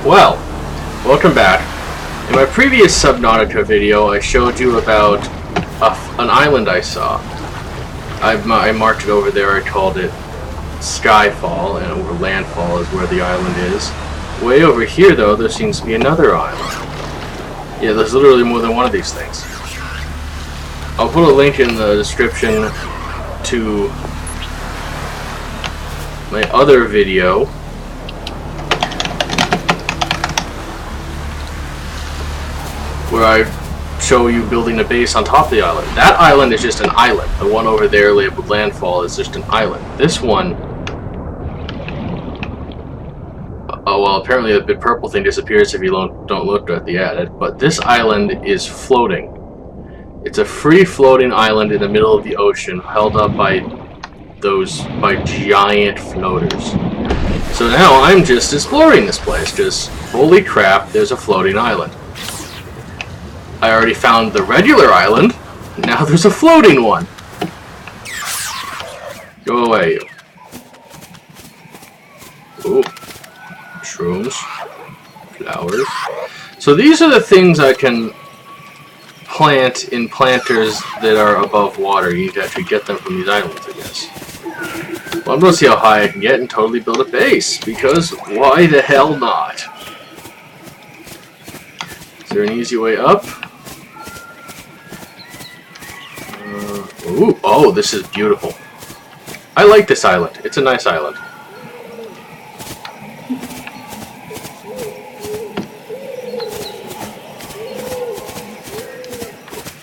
Well, welcome back. In my previous Subnautica video, I showed you about an island I saw. I marked it over there. I called it Skyfall, and over Landfall is where the island is. Way over here, though, there seems to be another island. Yeah, there's literally more than one of these things. I'll put a link in the description to my other video where I show you building a base on top of the island. That island is just an island. The one over there labeled Landfall is just an island. This one, oh well, apparently the purple thing disappears if you don't look at the edit, but this island is floating. It's a free floating island in the middle of the ocean held up by giant floaters. So now I'm just exploring this place. Just, holy crap, there's a floating island. I already found the regular island. Now there's a floating one. Go away, you. Ooh. Shrooms. Flowers. So these are the things I can plant in planters that are above water. You need to actually get them from these islands, I guess. Well, I'm going to see how high I can get and totally build a base, because why the hell not? Is there an easy way up? Ooh, oh, this is beautiful. I like this island. It's a nice island.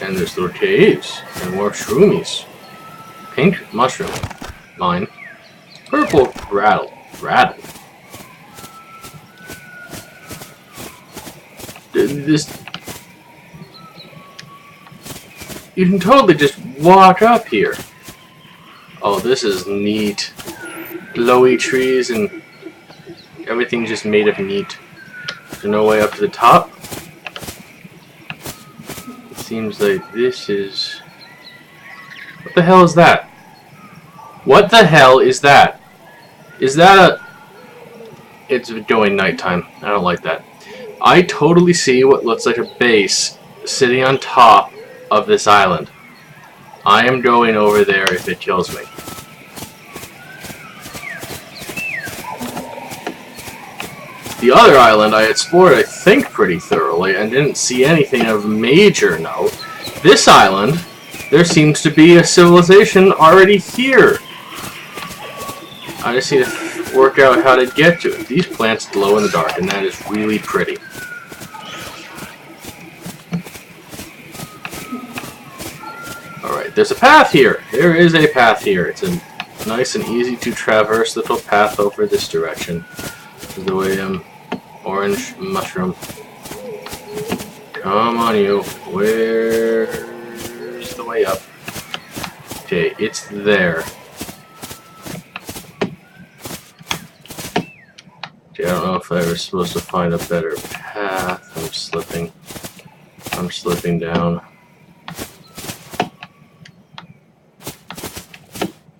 And there's little caves and more shroomies. Pink mushroom. Mine. Purple rattle. This. You can totally just walk up here. Oh, this is neat. Glowy trees and everything's just made of neat. There's no way up to the top. It seems like this is... What the hell is that? What the hell is that? Is that a... It's going nighttime. I don't like that. I totally see what looks like a base sitting on top of this island. I am going over there if it kills me. The other island I explored, I think, pretty thoroughly and didn't see anything of major note. This island, there seems to be a civilization already here. I just need to work out how to get to it. These plants glow in the dark, and that is really pretty. Alright, there's a path here. There is a path here. It's a nice and easy to traverse little path over this direction. This is the way orange mushroom. Come on, you. Where's the way up? Okay, it's there. Okay, I don't know if I was supposed to find a better path. I'm slipping down.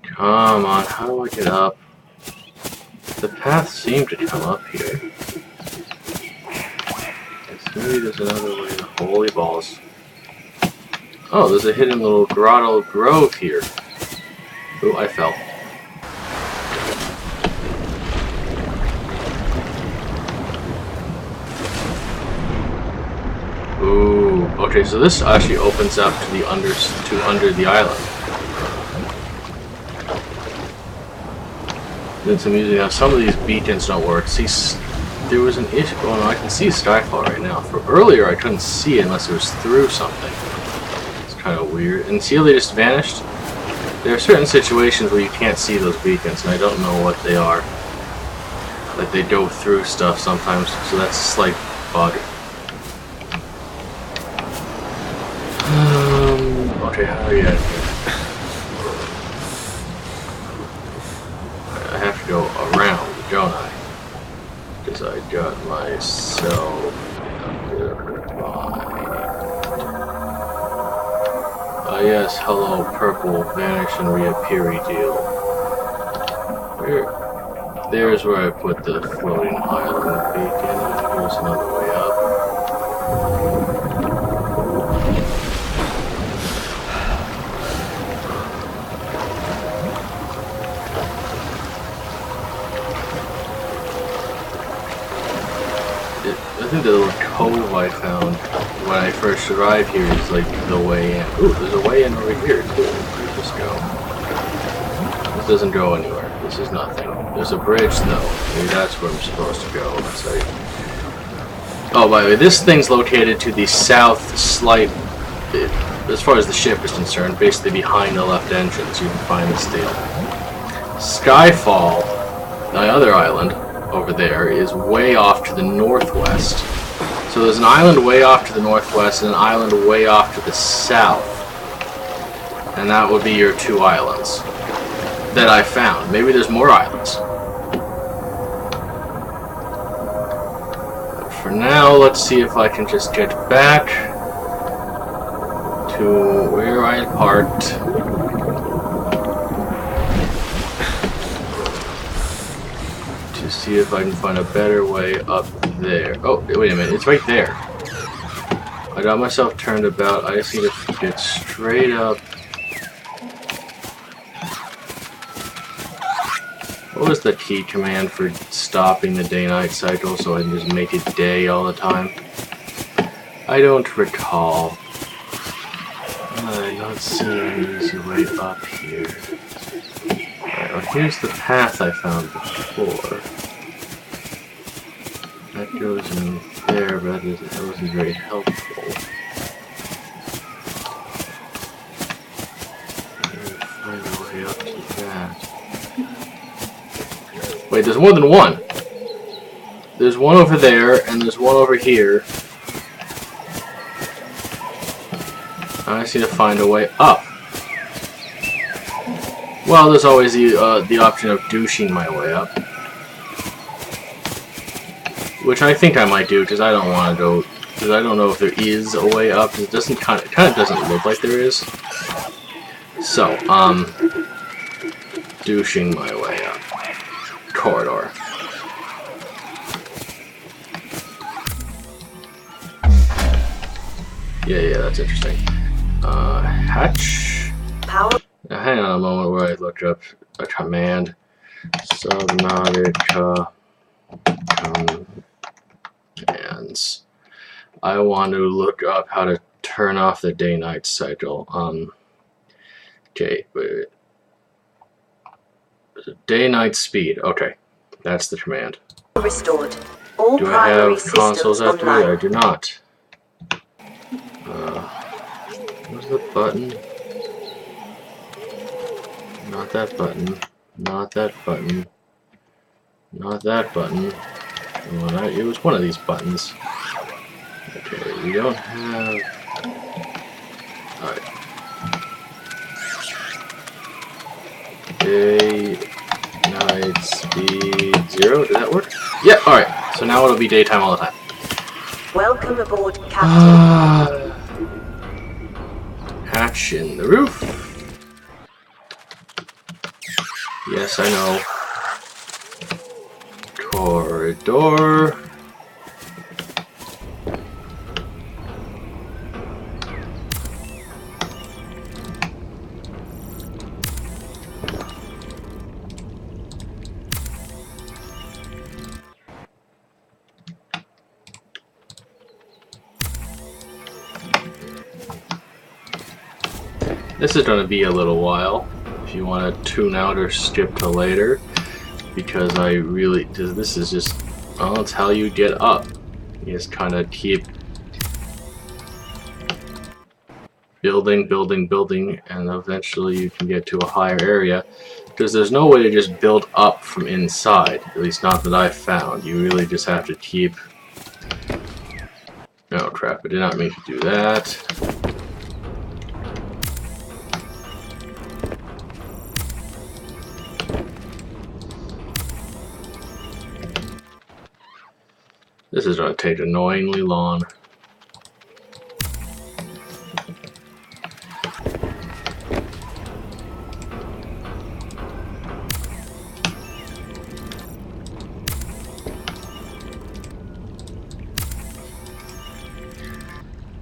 Come on, how do I get up? The path seemed to come up here. Maybe there's another way. Holy balls. Oh, there's a hidden little grotto grove here. Ooh, I fell. Ooh, okay, so this actually opens up to the under the island. It's amusing how some of these beacons don't work. See, there was an issue going on. I can see Skyfall right now. For earlier, I couldn't see it unless it was through something. It's kind of weird. And see how they just vanished? There are certain situations where you can't see those beacons, and I don't know what they are. Like, they go through stuff sometimes, so that's a slight bug. Okay, how do you get here? I have to go around, don't I? Because I got myself under mine. Yes, hello, purple, vanish and reappear deal. There's where I put the floating island beacon. Here's another way up. I think the little cove I found when I first arrived here is like the way in. Ooh, there's a way in over here. Cool. Where'd this go? This doesn't go anywhere. This is nothing. There's a bridge though. Maybe that's where I'm supposed to go. Let's say. Oh, by the way, this thing's located to the south, as far as the ship is concerned, basically behind the left engine, so you can find the steel. Skyfall, the other island over there, is way off to the northwest. So there's an island way off to the northwest and an island way off to the south. And that would be your two islands that I found. Maybe there's more islands. But for now, let's see if I can just get back to where I parked. To see if I can find a better way up there. Oh, wait a minute, it's right there. I got myself turned about. I just need to get straight up. What was the key command for stopping the day-night cycle so I can just make it day all the time? I don't recall. I'm not seeing an easy way up here. Alright, well here's the path I found before. That goes in there, but that wasn't very helpful. Find a way up to that. Wait, there's more than one. There's one over there, and there's one over here. I just need to find a way up. Well, there's always the option of douching my way up, which I think I might do because I don't want to go. Because I don't know if there is a way up. It doesn't kind of doesn't look like there is. So, douching my way up. Corridor. Yeah, that's interesting. Hatch. Power. Now, hang on a moment where I look up a command. Subnautica commands. I want to look up how to turn off the day-night cycle. Okay, wait. Day-night speed. Okay, that's the command. Restored. All do I have consoles activated? I do not. Where's the button? Not that button. Not that button. Not that button. Well, it was one of these buttons. Okay, we don't have. Alright. Day-night speed 0. Did that work? Yeah, alright. So now it'll be daytime all the time. Welcome aboard, Captain. Hatch in the roof. Yes, I know. Corridor. This is going to be a little while if you want to tune out or skip to later, because this is just, well, it's how you get up. You just kind of keep building, and eventually you can get to a higher area, because there's no way to just build up from inside, at least not that I've found. You really just have to keep... Oh crap, I did not mean to do that. This is going to take annoyingly long.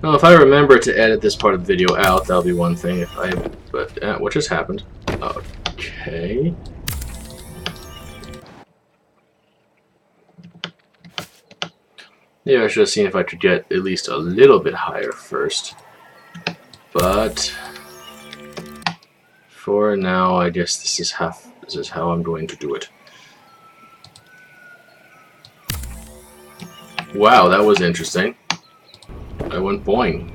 Well, if I remember to edit this part of the video out, that'll be one thing. But what just happened? Okay. Yeah, I should have seen if I could get at least a little bit higher first. But for now, I guess this is how I'm going to do it. Wow, that was interesting. I went boing.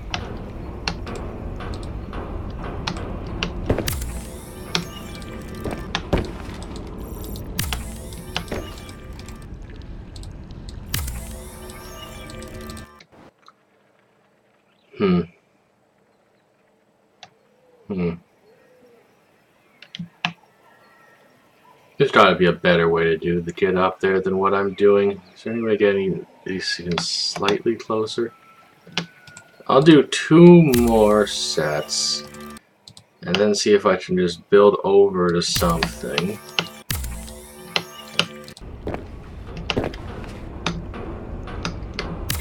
There's gotta be a better way to get up there than what I'm doing. Is there any way of getting these even slightly closer? I'll do 2 more sets and then see if I can just build over to something.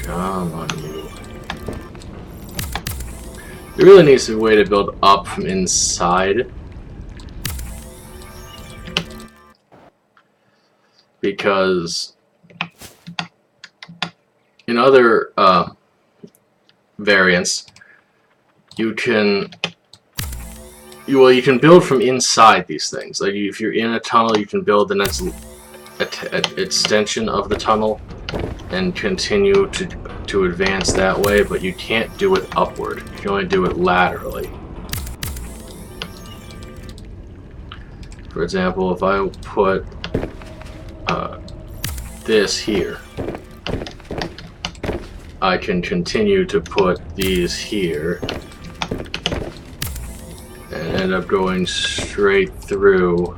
Come on, you. There really needs to be a way to build up from inside. Because in other variants, you can build from inside these things. Like if you're in a tunnel, you can build the next extension of the tunnel and continue to advance that way. But you can't do it upward. You can only do it laterally. For example, if I put this here, I can continue to put these here and end up going straight through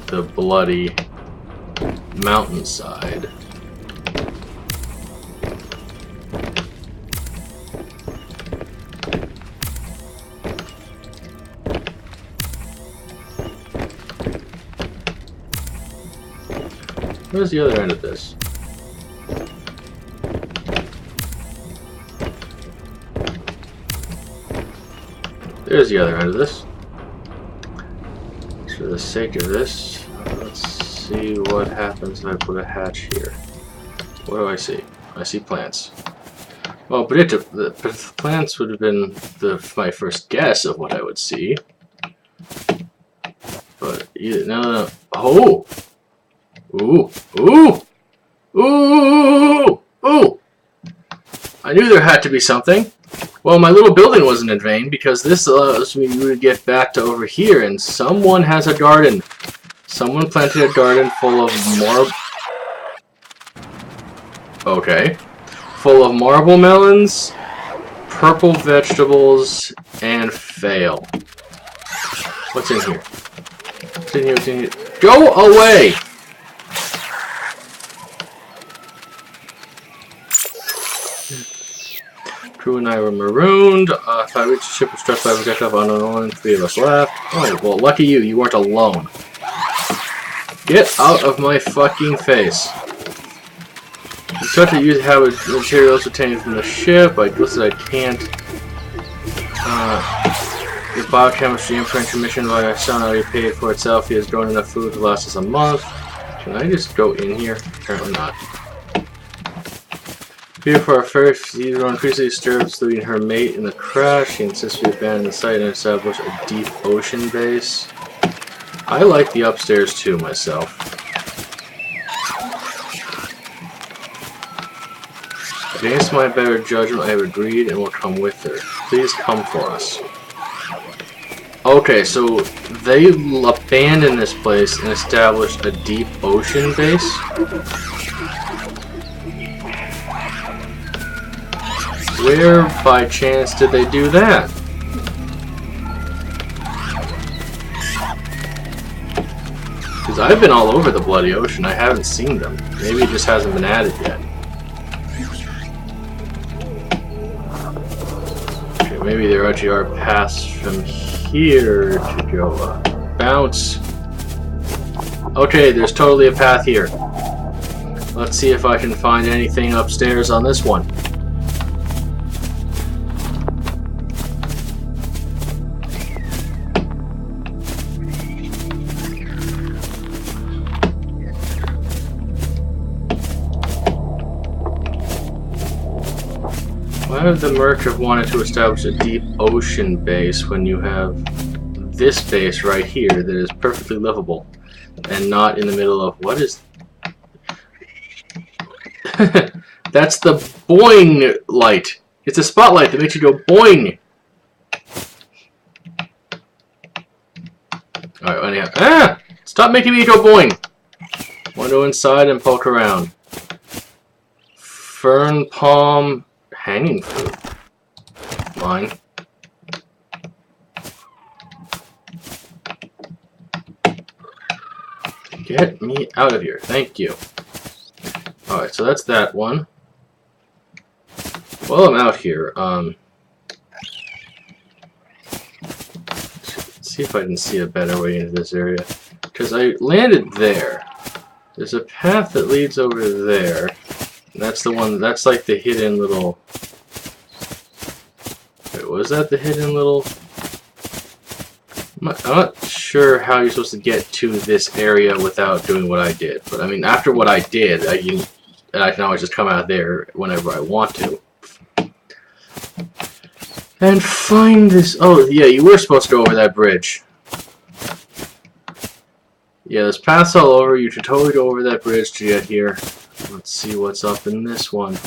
the bloody mountainside. Where's the other end of this? There's the other end of this. For the sake of this, let's see what happens if I put a hatch here. What do I see? I see plants. Well, the plants would have been my first guess of what I would see. But no. Oh! Ooh! Ooh! Ooh! Ooh! I knew there had to be something. Well, my little building wasn't in vain, because this allows me to get back to over here, and someone has a garden. Someone planted a garden full of full of marble melons, purple vegetables, and fail. What's in here? What's in here? What's in here? Go away! Crew and I were marooned. If I reached the ship with struck by a projectile on an island, 3 of us left. Oh, well, lucky you. You weren't alone. Get out of my fucking face. You start to use how materials obtained from the ship. I listed I can't. The biochemistry imprint commissioned by my son already paid for itself. He has grown enough food to last us a month. Can I just go in here? Apparently not. Here for our first season, increasingly disturbed, leaving her mate in the crash. She insists we abandon the site and establish a deep ocean base. I like the upstairs too, myself. Against my better judgment, I have agreed and will come with her. Please come for us. Okay, so they abandoned this place and established a deep ocean base? Where, by chance, did they do that? Because I've been all over the bloody ocean. I haven't seen them. Maybe it just hasn't been added yet. Okay, maybe there actually are paths from here to go. Bounce. Okay, there's totally a path here. Let's see if I can find anything upstairs on this one. would the Merc have wanted to establish a deep ocean base when you have this base right here that is perfectly livable and not in the middle of what is that's the boing light. It's a spotlight that makes you go boing. Alright, anyhow. Stop making me go boing. Want to go inside and poke around. Fern palm hanging fruit. Mine. Get me out of here. Thank you. Alright, so that's that one. While I'm out here, see if I can see a better way into this area. Because I landed there. There's a path that leads over there. And that's the one, that's like the hidden little... Wait, was that the hidden little... I'm not sure how you're supposed to get to this area without doing what I did. But I mean, after what I did, I can always just come out there whenever I want to. And find this... Oh, yeah, you were supposed to go over that bridge. Yeah, there's paths all over. You should totally go over that bridge to get here. Let's see what's up in this one.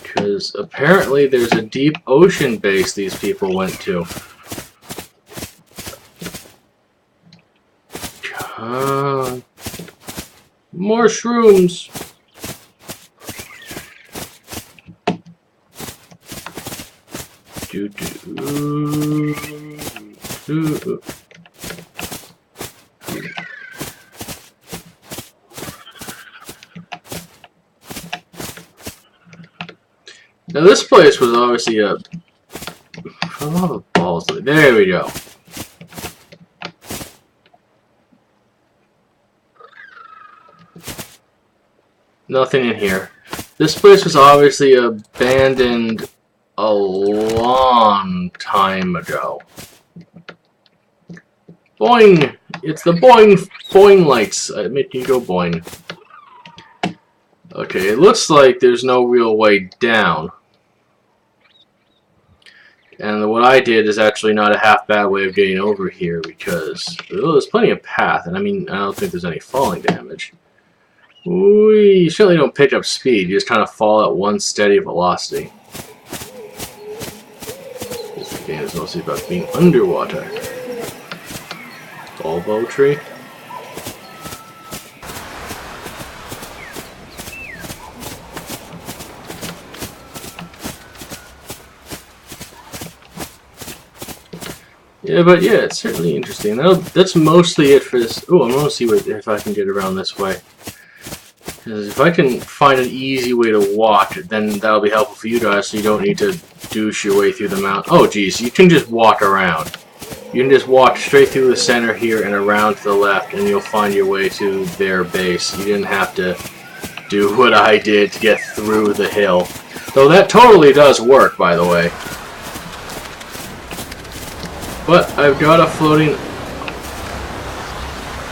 Because apparently there's a deep ocean base these people went to. More shrooms. Now this place was obviously a lot of balls. There we go. Nothing in here. This place was obviously abandoned a long time ago. Boing! It's the boing lights. I make you go boing. Okay, it looks like there's no real way down. And what I did is actually not a half bad way of getting over here because there's plenty of path, and I mean, I don't think there's any falling damage. You certainly don't pick up speed, you just kind of fall at one steady velocity. This game is mostly about being underwater. Bulbo tree. Yeah, but yeah, it's certainly interesting. That's mostly it for this. Oh, I'm gonna see if I can get around this way. Because if I can find an easy way to walk, then that'll be helpful for you guys, so you don't need to douche your way through the mountain. Oh, geez, you can just walk around. You can just walk straight through the center here and around to the left, and you'll find your way to their base. You didn't have to do what I did to get through the hill. Though that totally does work, by the way. But I've got a floating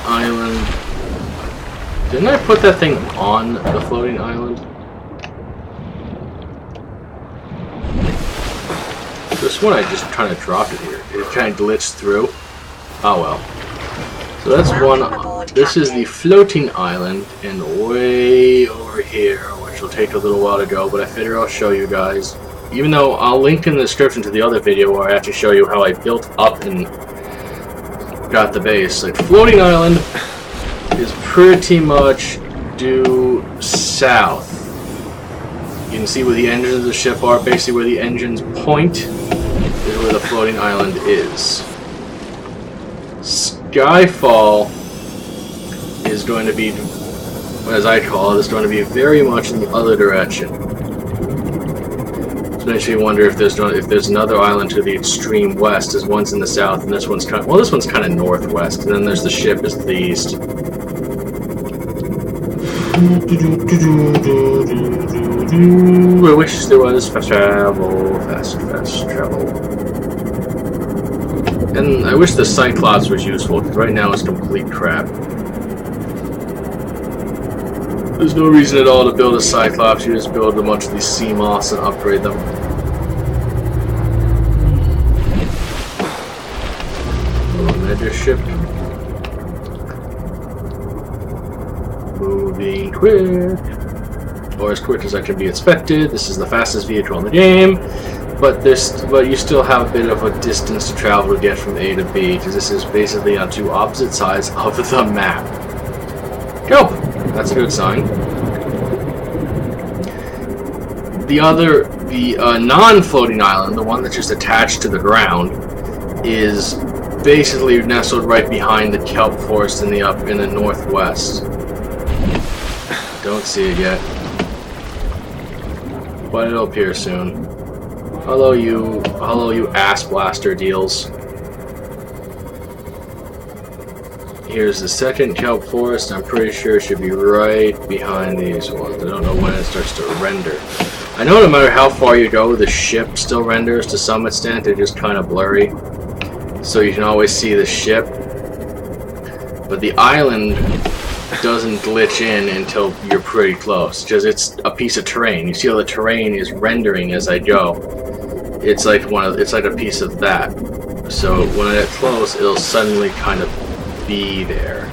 island. Didn't I put that thing on the floating island? This one I just kind of dropped it here. It kind of glitched through. Oh well. So that's one. This is the floating island, and way over here, which will take a little while to go, but I figure I'll show you guys. Even though I'll link in the description to the other video where I actually show you how I built up and got the base. Like, floating island is pretty much due south. You can see where the engines of the ship are. Basically where the engines point is where the floating island is. Skyfall is going to be, as I call it, is going to be very much in the other direction. So makes me wonder if there's another island to the extreme west. There's one's in the south, and this one's kind of, well, this one's kind of northwest, and then there's the ship is to the east. I wish there was fast travel, fast travel. And I wish the Cyclops was useful, because right now it's complete crap. There's no reason at all to build a Cyclops, you just build a bunch of these sea moths and upgrade them. this ship. Moving quick. Or as quick as I can be expected. This is the fastest vehicle in the game. But you still have a bit of a distance to travel to get from A to B, because this is basically on two opposite sides of the map. Go! That's a good sign. The non-floating island, the one that's just attached to the ground, is basically nestled right behind the kelp forest in the northwest. Don't see it yet, but it'll appear soon. Hello, you ass blaster deals. Here's the second kelp forest. I'm pretty sure it should be right behind these ones. I don't know when it starts to render. I know no matter how far you go, the ship still renders to some extent. They're just kind of blurry, so you can always see the ship. But the island doesn't glitch in until you're pretty close, because it's a piece of terrain. You see how the terrain is rendering as I go. It's like a piece of that. So when I get close, it'll suddenly kind of be there.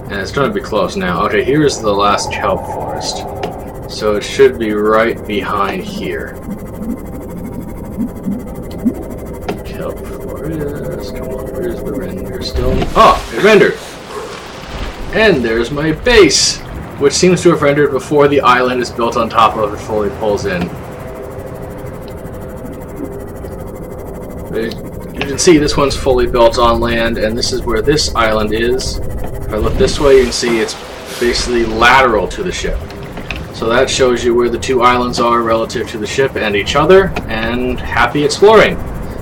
And it's going to be close now. Okay, here's the last kelp forest. So it should be right behind here. Kelp forest. Come on, where's the render still? Oh, it rendered! And there's my base, which seems to have rendered before the island is built on top of it fully pulls in. You can see this one's fully built on land, and this is where this island is. If I look this way, you can see it's basically lateral to the ship. So that shows you where the two islands are relative to the ship and each other, and happy exploring!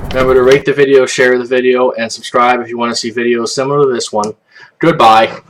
Remember to rate the video, share the video, and subscribe if you want to see videos similar to this one. Goodbye!